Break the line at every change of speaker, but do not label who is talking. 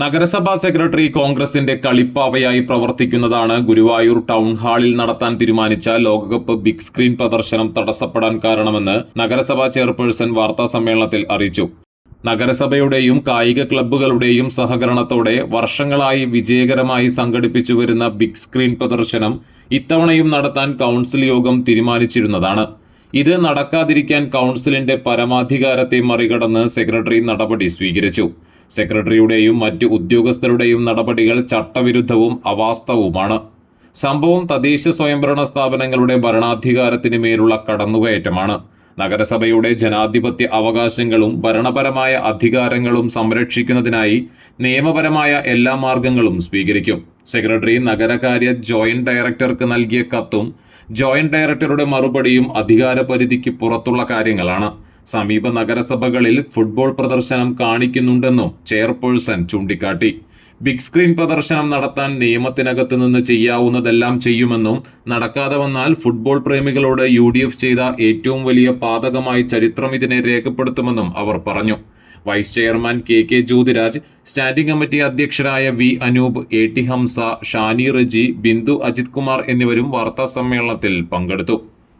നഗരസഭാ സെക്രട്ടറി കോൺഗ്രസിന്റെ കളിപ്പാവയായി പ്രവർത്തിക്കുന്നതാണ് ഗുരുവായൂർ ടൗൺ ഹാളിൽ നടത്താൻ തീരുമാനിച്ച ലോകകപ്പ് ബിഗ് സ്ക്രീൻ പ്രദർശനം തടസ്സപ്പെടാൻ കാരണമെന്ന് നഗരസഭാ ചെയർപേഴ്സൺ വാർത്താസമ്മേളനത്തിൽ അറിയിച്ചു. നഗരസഭയുടെയും കായിക ക്ലബ്ബുകളുടെയും സഹകരണത്തോടെ വർഷങ്ങളായി വിജയകരമായി സംഘടിപ്പിച്ചു വരുന്ന ബിഗ് സ്ക്രീൻ പ്രദർശനം ഇത്തവണയും നടത്താൻ കൗൺസിൽ യോഗം തീരുമാനിച്ചിരുന്നതാണ്. ഇത് നടക്കാതിരിക്കാൻ കൗൺസിലിന്റെ പരമാധികാരത്തെ മറികടന്ന് സെക്രട്ടറി നടപടി സ്വീകരിച്ചു. സെക്രട്ടറിയുടെയും മറ്റ് ഉദ്യോഗസ്ഥരുടെയും നടപടികൾ ചട്ടവിരുദ്ധവും അവാസ്തവവുമാണ്. സംഭവം തദ്ദേശ സ്വയംഭരണ സ്ഥാപനങ്ങളുടെ ഭരണാധികാരത്തിന് മേലുള്ള കടന്നുകയറ്റമാണ്. നഗരസഭയുടെ ജനാധിപത്യ അവകാശങ്ങളും ഭരണപരമായ അധികാരങ്ങളും സംരക്ഷിക്കുന്നതിനായി നിയമപരമായ എല്ലാ മാർഗങ്ങളും സ്വീകരിക്കും. സെക്രട്ടറി നഗരകാര്യ ജോയിന്റ് ഡയറക്ടർക്ക് നൽകിയ കത്തും ജോയിന്റ് ഡയറക്ടറുടെ മറുപടിയും അധികാരപരിധിക്ക് പുറത്തുള്ള കാര്യങ്ങളാണ്. സമീപ നഗരസഭകളിൽ ഫുട്ബോൾ പ്രദർശനം കാണിക്കുന്നുണ്ടെന്നും ചെയർപേഴ്സൺ ചൂണ്ടിക്കാട്ടി. ബിഗ് സ്ക്രീൻ പ്രദർശനം നടത്താൻ നിയമത്തിനകത്ത് നിന്ന് ചെയ്യാവുന്നതെല്ലാം ചെയ്യുമെന്നും നടക്കാതെ വന്നാൽ ഫുട്ബോൾ പ്രേമികളോട് UDF ചെയ്ത ഏറ്റവും വലിയ പാതകമായി ചരിത്രം ഇതിനെ രേഖപ്പെടുത്തുമെന്നും അവർ പറഞ്ഞു. Vice chairman KK Jyothiraj, standing committee അധ്യക്ഷരായ V അനൂപ്, AT ഹംസ, ഷാനി റജി, ബിന്ദു അജിത് കുമാർ എന്നിവരും വാർത്താസമ്മേളനത്തിൽ പങ്കെടുത്തു.